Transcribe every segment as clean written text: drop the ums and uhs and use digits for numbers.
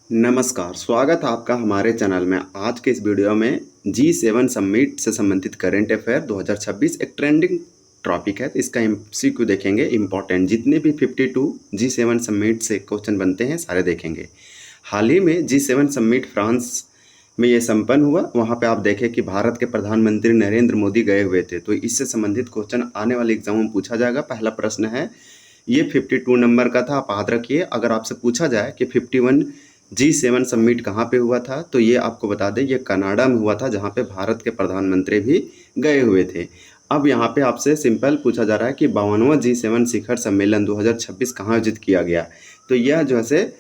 नमस्कार, स्वागत है आपका हमारे चैनल में। आज के इस वीडियो में G7 समिट से संबंधित करंट अफेयर 2026 एक ट्रेंडिंग टॉपिक है। तो इसका एमसीक्यू देखेंगे, इम्पॉर्टेंट जितने भी 52 G7 समिट से क्वेश्चन बनते हैं सारे देखेंगे। हाल ही में G7 समिट फ्रांस में ये संपन्न हुआ। वहाँ पे आप देखें कि भारत के प्रधानमंत्री नरेंद्र मोदी गए हुए थे। तो इससे संबंधित क्वेश्चन आने वाले एग्जाम में पूछा जाएगा। पहला प्रश्न है, ये 52 नंबर का था, आप याद रखिए। अगर आपसे पूछा जाए कि 51 G7 समिट कहाँ पे हुआ था, तो ये आपको बता दें ये कनाडा में हुआ था, जहाँ पे भारत के प्रधानमंत्री भी गए हुए थे। अब यहाँ पे आपसे सिंपल पूछा जा रहा है कि 52वां G7 शिखर सम्मेलन 2026 कहाँ आयोजित किया गया। तो यह जो है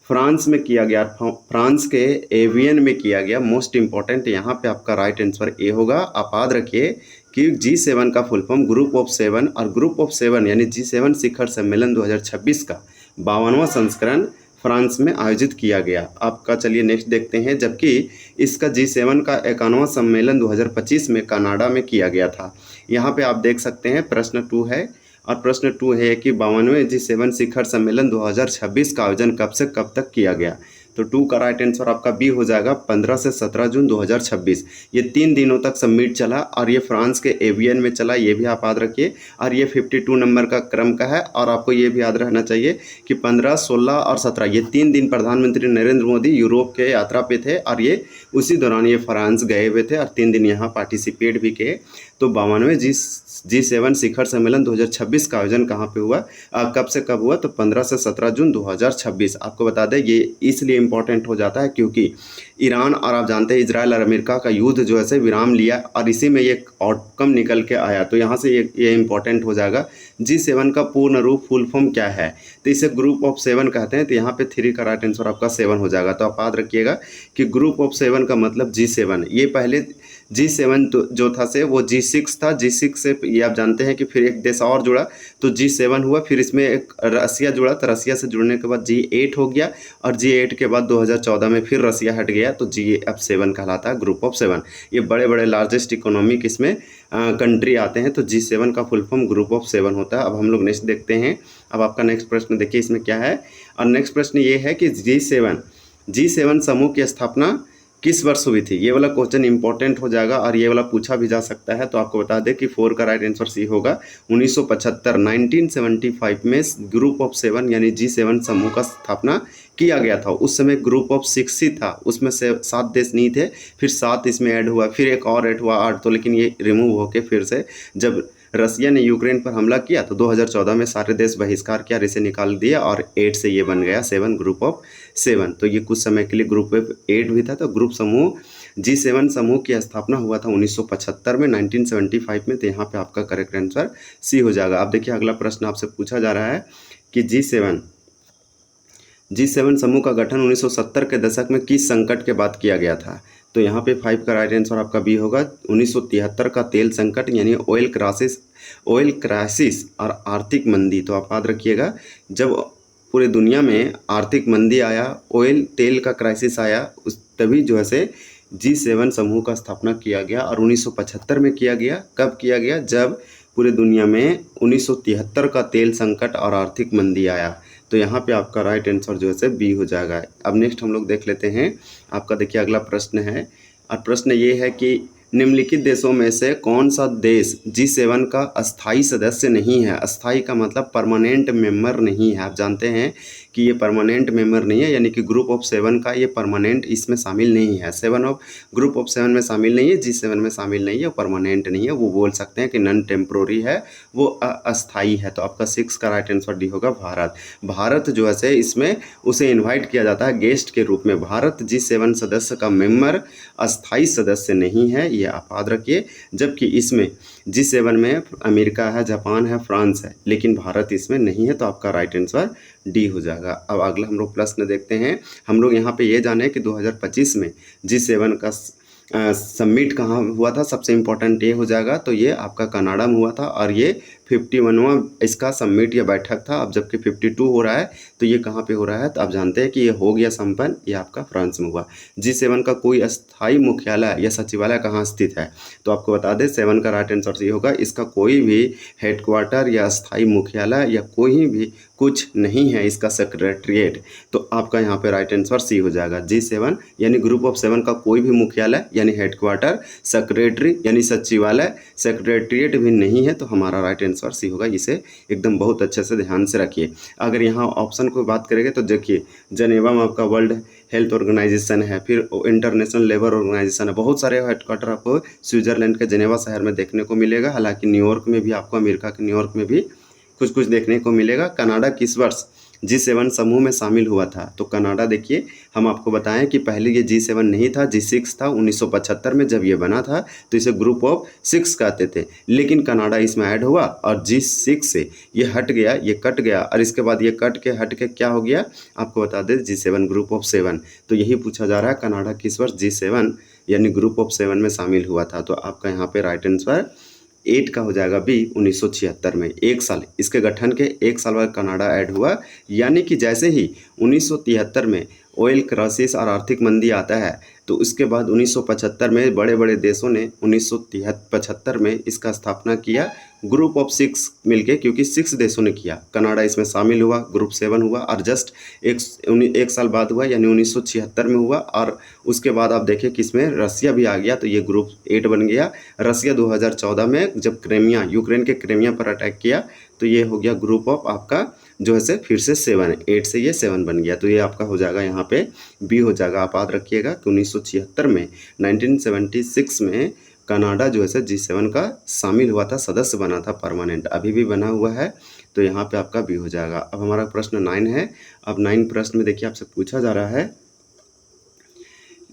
फ्रांस में किया गया, फ्रांस के एवियन में किया गया। मोस्ट इंपॉर्टेंट यहाँ पे आपका राइट आंसर ए होगा। आप याद रखिए कि G7 का फुल फॉर्म ग्रुप ऑफ 7, और ग्रुप ऑफ 7 यानी G7 शिखर सम्मेलन 2026 का 52वां संस्करण फ्रांस में आयोजित किया गया। आपका चलिए नेक्स्ट देखते हैं। जबकि इसका G7 का 51वां सम्मेलन 2025 में कनाडा में किया गया था। यहाँ पे आप देख सकते हैं प्रश्न 2 है, और प्रश्न 2 है कि 52वें G7 शिखर सम्मेलन 2026 का आयोजन कब से कब तक किया गया। तो 2 का राइट आंसर आपका बी हो जाएगा, 15 से 17 जून 2026। ये 3 दिनों तक समिट चला और ये फ्रांस के एवियन में चला, ये भी आप याद रखिए। और ये 52 नंबर का क्रम का है। और आपको ये भी याद रहना चाहिए कि 15, 16 और 17 ये 3 दिन प्रधानमंत्री नरेंद्र मोदी यूरोप के यात्रा पे थे, और ये उसी दौरान ये फ्रांस गए हुए थे और 3 दिन यहाँ पार्टिसिपेट भी किए। तो 52वें G7 शिखर सम्मेलन 2026 का आयोजन कहाँ पे हुआ, कब से कब हुआ, तो 15 से 17 जून 2026। आपको बता दें ये इसलिए इम्पोर्टेंट हो जाता है क्योंकि ईरान और आप जानते हैं इजराइल और अमेरिका का युद्ध जो है से विराम लिया, और इसी में ये आउटकम निकल के आया। तो यहाँ से ये इम्पोर्टेंट हो जाएगा। G7 का पूर्ण रूप फुल फॉर्म क्या है, तो इसे ग्रुप ऑफ 7 कहते हैं। तो यहाँ पे 3 का राइट आंसर आपका 7 हो जाएगा। तो आप याद रखिएगा कि ग्रुप ऑफ 7 का मतलब G7। ये पहले G7 जो था से वो G6 था। G6 से ये आप जानते हैं कि फिर एक देश और जुड़ा तो G7 हुआ। फिर इसमें एक रसिया जुड़ा, तो रसिया से जुड़ने के बाद G8 हो गया, और G8 के बाद 2014 में फिर रसिया हट गया, तो G7 कहलाता है, ग्रुप ऑफ 7। ये बड़े बड़े लार्जेस्ट इकोनॉमिक इसमें कंट्री आते हैं। तो G7 का फुल फॉर्म ग्रुप ऑफ 7 होता है। अब हम लोग नेक्स्ट देखते हैं। अब आपका नेक्स्ट प्रश्न देखिए इसमें क्या है। और नेक्स्ट प्रश्न ये है कि G7 समूह की स्थापना किस वर्ष हुई थी। ये वाला क्वेश्चन इंपॉर्टेंट हो जाएगा और ये वाला पूछा भी जा सकता है। तो आपको बता दें कि 4 का राइट आंसर सी होगा। 1975 में ग्रुप ऑफ 7 यानी G7 समूह का स्थापना किया गया था। उस समय ग्रुप ऑफ 6 ही था, उसमें से 7 देश नहीं थे। फिर 7 इसमें ऐड हुआ, फिर एक और ऐड हुआ 8। तो लेकिन ये रिमूव होके फिर से जब रसिया ने यूक्रेन पर हमला किया तो 2014 में सारे देश बहिष्कार किया, इसे निकाल दिया, और 8 से ये बन गया 7, ग्रुप ऑफ 7। तो ये कुछ समय के लिए ग्रुप ऑफ 8 भी था। तो ग्रुप समूह G7 समूह की स्थापना हुआ था 1975 में, 1975 में। तो यहाँ पे आपका करेक्ट आंसर सी हो जाएगा। अब देखिए अगला प्रश्न आपसे पूछा जा रहा है कि G7 समूह का गठन 1970 के दशक में किस संकट के बाद किया गया था। तो यहाँ पे 5 का राइट आंसर आपका बी होगा। 1973 का तेल संकट यानी ऑयल क्राइसिस और आर्थिक मंदी। तो आप याद रखिएगा, जब पूरे दुनिया में आर्थिक मंदी आया, तेल का क्राइसिस आया, उस तभी जो है से G7 समूह का स्थापना किया गया। और 1975 में किया गया। कब किया गया, जब पूरे दुनिया में 1973 का तेल संकट और आर्थिक मंदी आया। तो यहाँ पे आपका राइट आंसर जो है से बी हो जाएगा। अब नेक्स्ट हम लोग देख लेते हैं। आपका देखिए अगला प्रश्न है, और प्रश्न ये है कि निम्नलिखित देशों में से कौन सा देश G7 का अस्थाई सदस्य नहीं है। अस्थाई का मतलब परमानेंट मेंबर नहीं है। आप जानते हैं कि ये परमानेंट मेंबर नहीं है, यानी कि ग्रुप ऑफ 7 का ये परमानेंट इसमें शामिल नहीं है। ग्रुप ऑफ 7 में शामिल नहीं है, G7 में शामिल नहीं है, परमानेंट नहीं है। वो बोल सकते हैं कि नॉन टेम्पोररी है, वो अस्थाई है। तो आपका 6 का राइट आंसर डी होगा, भारत जो है इसमें उसे इन्वाइट किया जाता है गेस्ट के रूप में। भारत G7 सदस्य का मेंबर अस्थाई सदस्य नहीं है, ये आप याद रखिए। जबकि इसमें G7 में अमेरिका है, जापान है, फ्रांस है, लेकिन भारत इसमें नहीं है। तो आपका राइट आंसर डी हो जाएगा। अब अगला हम लोग प्रश्न देखते हैं। हम लोग यहाँ पे ये जाने कि 2025 में G7 का समिट कहाँ हुआ था। सबसे इम्पोर्टेंट ये हो जाएगा। तो ये आपका कनाडा में हुआ था, और ये 51वां इसका समिट या बैठक था। अब जबकि 52 हो रहा है, तो ये कहाँ पे हो रहा है? तो आप जानते हैं कि ये हो गया संपन्न, ये आपका फ्रांस में हुआ। G7 का कोई अस्थायी मुख्यालय या सचिवालय कहाँ स्थित है? तो आपको बता दें 7 का राइट आंसर ये होगा, इसका कोई भी हेडक्वार्टर या अस्थायी मुख्यालय या कोई भी कुछ नहीं है इसका सेक्रेटरीट। तो आपका यहाँ पे राइट आंसर सी हो जाएगा। G7 यानी ग्रुप ऑफ 7 का कोई भी मुख्यालय यानी हेडक्वार्टर, सेक्रेटरी यानी सचिवालय, सेक्रेटरीट भी नहीं है, तो हमारा राइट आंसर सी होगा। इसे एकदम बहुत अच्छे से ध्यान से रखिए। अगर यहाँ ऑप्शन को बात करेंगे तो देखिए, जनेवा में आपका वर्ल्ड हेल्थ ऑर्गेनाइजेशन है, फिर इंटरनेशनल लेबर ऑर्गेनाइजेशन है, बहुत सारे हेडक्वार्टर आपको स्विट्जरलैंड के जनेवा शहर में देखने को मिलेगा। हालांकि न्यूयॉर्क में भी आपको, अमेरिका के न्यूयॉर्क में भी कुछ कुछ देखने को मिलेगा। कनाडा किस वर्ष G7 समूह में शामिल हुआ था? तो कनाडा देखिए, हम आपको बताएं कि पहले ये G7 नहीं था, G6 था। 1975 में जब ये बना था तो इसे ग्रुप ऑफ 6 कहते थे, लेकिन कनाडा इसमें ऐड हुआ और G6 से ये हट गया, ये कट गया, और इसके बाद ये हट के क्या हो गया? आपको बता दें G7 ग्रुप ऑफ 7। तो यही पूछा जा रहा है, कनाडा किस वर्ष G7 यानी ग्रुप ऑफ 7 में शामिल हुआ था? तो आपका यहाँ पे राइट आंसर 8 का हो जाएगा बी, 1976 में। एक साल, इसके गठन के 1 साल बाद कनाडा ऐड हुआ। यानी कि जैसे ही 1973 में ऑयल क्राइसिस और आर्थिक मंदी आता है, तो उसके बाद 1975 में बड़े बड़े देशों ने 1975 में इसका स्थापना किया ग्रुप ऑफ 6 मिलके, क्योंकि 6 देशों ने किया। कनाडा इसमें शामिल हुआ, ग्रुप 7 हुआ, और जस्ट एक साल बाद हुआ, यानी 1976 में हुआ। और उसके बाद आप देखें कि इसमें रसिया भी आ गया, तो ये ग्रुप 8 बन गया। रसिया 2014 में जब क्रेमिया, यूक्रेन के क्रेमिया पर अटैक किया, तो ये हो गया ग्रुप ऑफ आपका जो है से फिर से 7, 8 से ये 7 बन गया। तो ये आपका हो जाएगा यहाँ पे बी हो जाएगा। आप याद रखिएगा कि 1976 में 1976 में कनाडा जो है से G7 का शामिल हुआ था, सदस्य बना था परमानेंट, अभी भी बना हुआ है। तो यहाँ पे आपका बी हो जाएगा। अब हमारा प्रश्न 9 है। अब 9 प्रश्न में देखिए आपसे पूछा जा रहा है,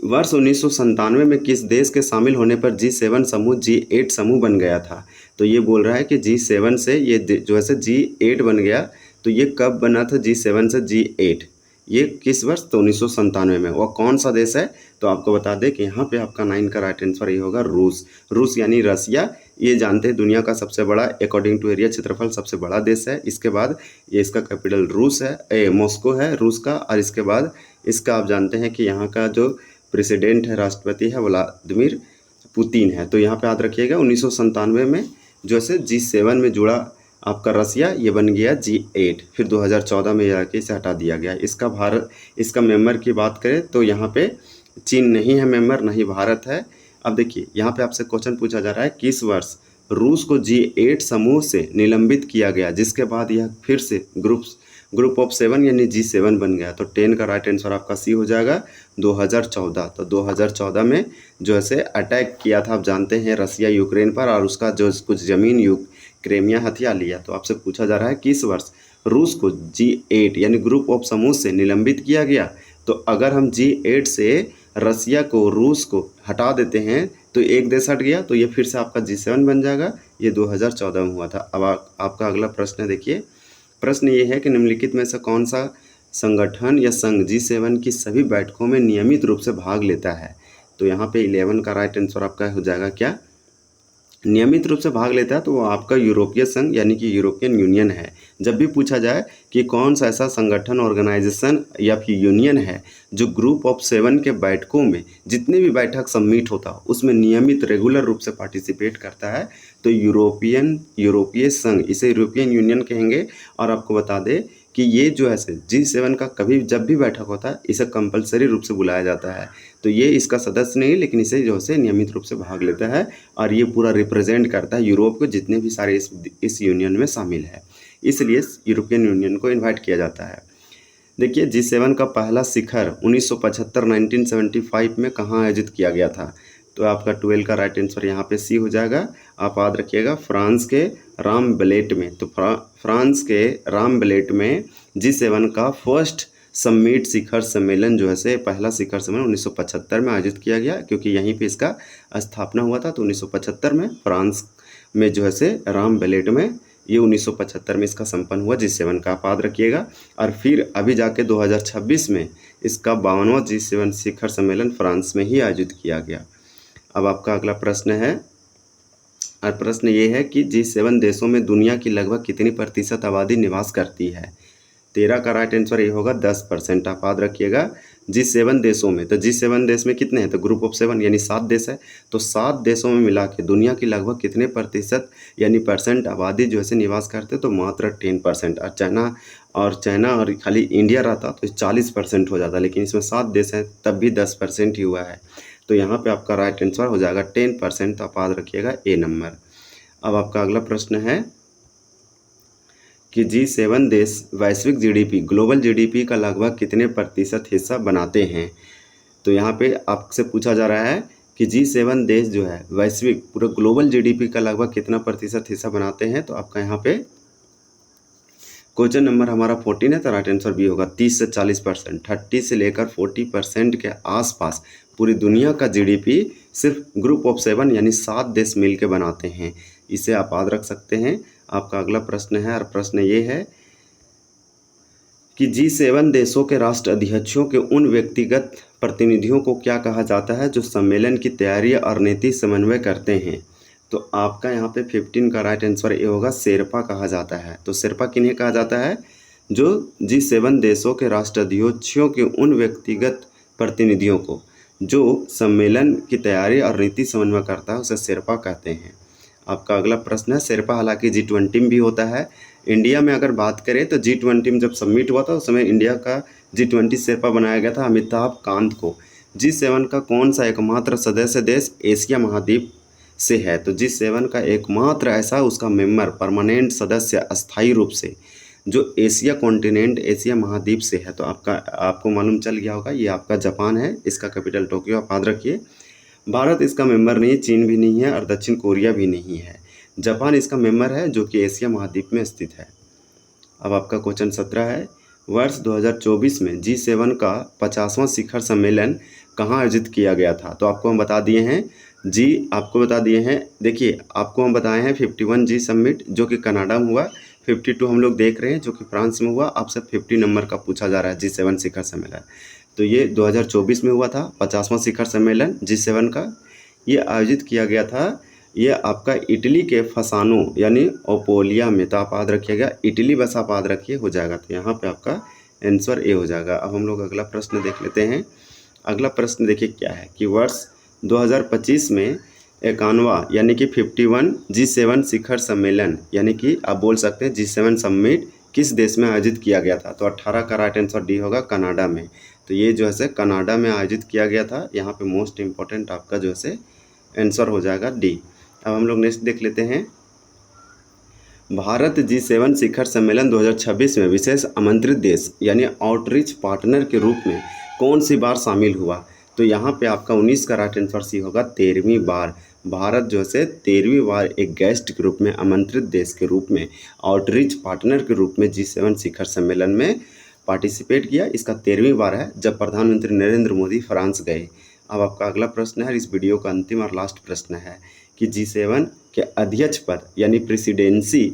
वर्ष 1997 में किस देश के शामिल होने पर G7 समूह G8 समूह बन गया था? तो ये बोल रहा है कि G7 से ये जो है से G8 बन गया। तो ये कब बना था G7 से G8? ये किस वर्ष? तो 1997 में। वह कौन सा देश है? तो आपको बता दें कि यहाँ पे आपका 9 का राइट आंसर ये होगा रूस। रूस यानी रसिया। ये जानते हैं दुनिया का सबसे बड़ा, अकॉर्डिंग टू एरिया क्षेत्रफल सबसे बड़ा देश है। इसके बाद ये इसका कैपिटल रूस है, मॉस्को है रूस का। और इसके बाद इसका आप जानते हैं कि यहाँ का जो प्रेसिडेंट है, राष्ट्रपति है, व्लादिमीर पुतिन है। तो यहाँ पे याद रखिएगा 1997 में जो है G7 में जुड़ा आपका रसिया, ये बन गया G8। फिर 2014 में जाके इसे हटा दिया गया। इसका मेंबर की बात करें तो यहाँ पे चीन नहीं है मेंबर, नहीं भारत है। अब देखिए यहाँ पे आपसे क्वेश्चन पूछा जा रहा है, किस वर्ष रूस को G8 समूह से निलंबित किया गया, जिसके बाद यह फिर से ग्रुप ऑफ 7 यानी G7 बन गया? तो 10 का राइट आंसर आपका सी हो जाएगा, 2014। तो 2014 में जो है अटैक किया था, आप जानते हैं, रसिया यूक्रेन पर, और उसका जो कुछ ज़मीन क्रेमिया हथिया लिया। तो आपसे पूछा जा रहा है किस वर्ष रूस को G8 यानी ग्रुप ऑफ समूह से निलंबित किया गया? तो अगर हम G8 से रसिया को, रूस को हटा देते हैं तो एक देश हट गया, तो ये फिर से आपका G7 बन जाएगा। ये 2014 में हुआ था। अब आपका अगला प्रश्न देखिए। प्रश्न ये है कि निम्नलिखित में से कौन सा संगठन या संघ G7 की सभी बैठकों में नियमित रूप से भाग लेता है? तो यहाँ पे 11 का राइट आंसर आपका हो जाएगा क्या? नियमित रूप से भाग लेता है तो वो आपका यूरोपीय संघ यानी कि यूरोपियन यूनियन है। जब भी पूछा जाए कि कौन सा ऐसा संगठन, ऑर्गेनाइजेशन या फिर यूनियन है जो ग्रुप ऑफ 7 के बैठकों में, जितने भी बैठक सबमिट होता उसमें नियमित रेगुलर रूप से पार्टिसिपेट करता है, तो यूरोपीय संघ, इसे यूरोपियन यूनियन कहेंगे। और आपको बता दें कि ये जो है G7 का कभी जब भी बैठक होता है इसे कंपलसरी रूप से बुलाया जाता है। तो ये इसका सदस्य नहीं, लेकिन इसे जो है नियमित रूप से भाग लेता है, और ये पूरा रिप्रेजेंट करता है यूरोप को, जितने भी सारे इस यूनियन में शामिल है। इसलिए यूरोपियन यूनियन को इन्वाइट किया जाता है। देखिए G7 का पहला शिखर 1975 में कहाँ आयोजित किया गया था? तो आपका 12 का राइट आंसर यहाँ पे सी हो जाएगा। आप याद रखिएगा फ्रांस के रामबेलेट में। तो फ्रांस के रामबेलेट में G7 का फर्स्ट समिट शिखर सम्मेलन जो है पहला शिखर सम्मेलन 1975 में आयोजित किया गया, क्योंकि यहीं पे इसका स्थापना हुआ था। तो 1975 में फ्रांस में जो है रामबेलेट में ये 1975 में इसका संपन्न हुआ G7 का, आप याद रखिएगा। और फिर अभी जाके 2026 में इसका 52वां G7 शिखर सम्मेलन फ्रांस में ही आयोजित किया गया। अब आपका अगला प्रश्न है, और प्रश्न ये है कि G7 देशों में दुनिया की लगभग कितनी प्रतिशत आबादी निवास करती है। 13 का राइट आंसर ये होगा 10%। आप याद रखिएगा G7 देशों में, तो G7 देश में कितने हैं, तो ग्रुप ऑफ 7 यानी 7 देश है। तो 7 देशों में मिला के दुनिया की लगभग कितने प्रतिशत यानी परसेंट आबादी जो है निवास करते, तो मात्र 10%। और चाइना और खाली इंडिया रहता तो 40% हो जाता, लेकिन इसमें 7 देश हैं तब भी 10% ही हुआ है। तो यहाँ पे आपका राइट आंसर हो जाएगा 10%। तो आप याद रखिएगा ए नंबर। अब आपका अगला प्रश्न है कि G7 देश वैश्विक जीडीपी ग्लोबल जीडीपी का लगभग कितने प्रतिशत हिस्सा बनाते हैं। तो यहाँ पे आपसे पूछा जा रहा है कि G7 देश जो है वैश्विक पूरे ग्लोबल जीडीपी का लगभग कितना प्रतिशत हिस्सा बनाते हैं। तो आपका यहाँ पे क्वेश्चन नंबर हमारा 14 है, तो राइट आंसर भी होगा 30 से 40%। 30 से लेकर 40% के आसपास पूरी दुनिया का जीडीपी सिर्फ ग्रुप ऑफ 7 यानी 7 देश मिल के बनाते हैं। इसे आप याद रख सकते हैं। आपका अगला प्रश्न है, और प्रश्न ये है कि G7 देशों के राष्ट्र अध्यक्षों के उन व्यक्तिगत प्रतिनिधियों को क्या कहा जाता है जो सम्मेलन की तैयारी और नीति समन्वय करते हैं। तो आपका यहाँ पे 15 का राइट आंसर ये होगा शेरपा कहा जाता है। तो शेरपा किन्हें कहा जाता है, जो G7 देशों के राष्ट्राध्यक्षों के उन व्यक्तिगत प्रतिनिधियों को जो सम्मेलन की तैयारी और नीति समन्वय करता है उसे शेरपा कहते हैं। आपका अगला प्रश्न है, शेरपा हालांकि G20 में भी होता है। इंडिया में अगर बात करें तो G20 में जब सबमिट हुआ था उस समय इंडिया का G20 शेरपा बनाया गया था अमिताभ कांत को। G7 का कौन सा एकमात्र सदस्य देश एशिया महाद्वीप से है। तो G7 का एकमात्र ऐसा उसका मेंबर परमानेंट सदस्य अस्थायी रूप से जो एशिया कॉन्टिनेंट एशिया महाद्वीप से है। तो आपको मालूम चल गया होगा, ये आपका जापान है, इसका कैपिटल टोक्यो। आप याद रखिए। भारत इसका मेंबर नहीं है, चीन भी नहीं है और दक्षिण कोरिया भी नहीं है। जापान इसका मेंबर है जो कि एशिया महाद्वीप में स्थित है। अब आपका क्वेश्चन 17 है, वर्ष 2024 में G7 का 50वां शिखर सम्मेलन कहाँ आयोजित किया गया था। तो आपको हम बता दिए हैं आपको बता दिए हैं। देखिए आपको हम बताए हैं 51 G समिट जो कि कनाडा में हुआ, 52 हम लोग देख रहे हैं जो कि फ्रांस में हुआ। आपसे 50 नंबर का पूछा जा रहा है G7 शिखर सम्मेलन। तो ये 2024 में हुआ था 50वां शिखर सम्मेलन G7 का। ये आयोजित किया गया था, ये आपका इटली के फसानो यानी ओपोलिया में। तो आप याद रखिएगा इटली, बस आप याद रखिए हो जाएगा। तो यहाँ पे आपका आंसर ए हो जाएगा। अब हम लोग अगला प्रश्न देख लेते हैं। अगला प्रश्न देखिए क्या है कि वर्ष 2025 में 51वां यानी कि 51 G7 शिखर सम्मेलन यानी कि आप बोल सकते हैं G7 समिट किस देश में आयोजित किया गया था। तो 18 का राइट आंसर डी होगा, कनाडा में। तो ये जो है कनाडा में आयोजित किया गया था। यहाँ पे मोस्ट इम्पोर्टेंट आपका जो है आंसर हो जाएगा डी। अब हम लोग नेक्स्ट देख लेते हैं, भारत G7 शिखर सम्मेलन 2026 में विशेष आमंत्रित देश यानी आउटरीच पार्टनर के रूप में कौन सी बार शामिल हुआ। तो यहाँ पे आपका 19 का राइट आंसर सी होगा, 13वीं बार। भारत जो है 13वीं बार एक गेस्ट के रूप में, आमंत्रित देश के रूप में, आउटरीच पार्टनर के रूप में G7 शिखर सम्मेलन में पार्टिसिपेट किया। इसका 13वीं बार है जब प्रधानमंत्री नरेंद्र मोदी फ्रांस गए। अब आपका अगला प्रश्न है, इस वीडियो का अंतिम और लास्ट प्रश्न है कि G7 के अध्यक्ष पद यानी प्रेसिडेंसी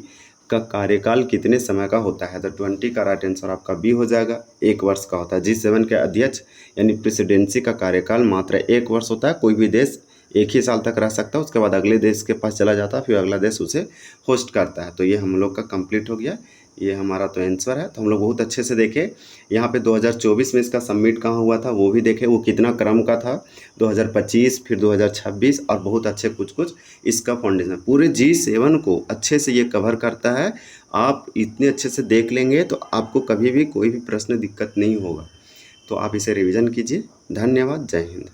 का कार्यकाल कितने समय का होता है। तो 20 का राइट आंसर आपका बी हो जाएगा, 1 वर्ष का होता है। G7 के अध्यक्ष यानी प्रेसिडेंसी का कार्यकाल मात्र 1 वर्ष होता है। कोई भी देश 1 ही साल तक रह सकता है, उसके बाद अगले देश के पास चला जाता है, फिर अगला देश उसे होस्ट करता है। तो ये हम लोग का कंप्लीट हो गया, ये हमारा तो आंसर है। तो हम लोग बहुत अच्छे से देखे। यहाँ पे 2024 में इसका सबमिट कहाँ हुआ था वो भी देखे, वो कितना क्रम का था, 2025 फिर 2026 और बहुत अच्छे कुछ इसका फाउंडेशन पूरे G7 को अच्छे से ये कवर करता है। आप इतने अच्छे से देख लेंगे तो आपको कभी भी कोई भी प्रश्न दिक्कत नहीं होगा। तो आप इसे रिवीजन कीजिए। धन्यवाद, जय हिंद।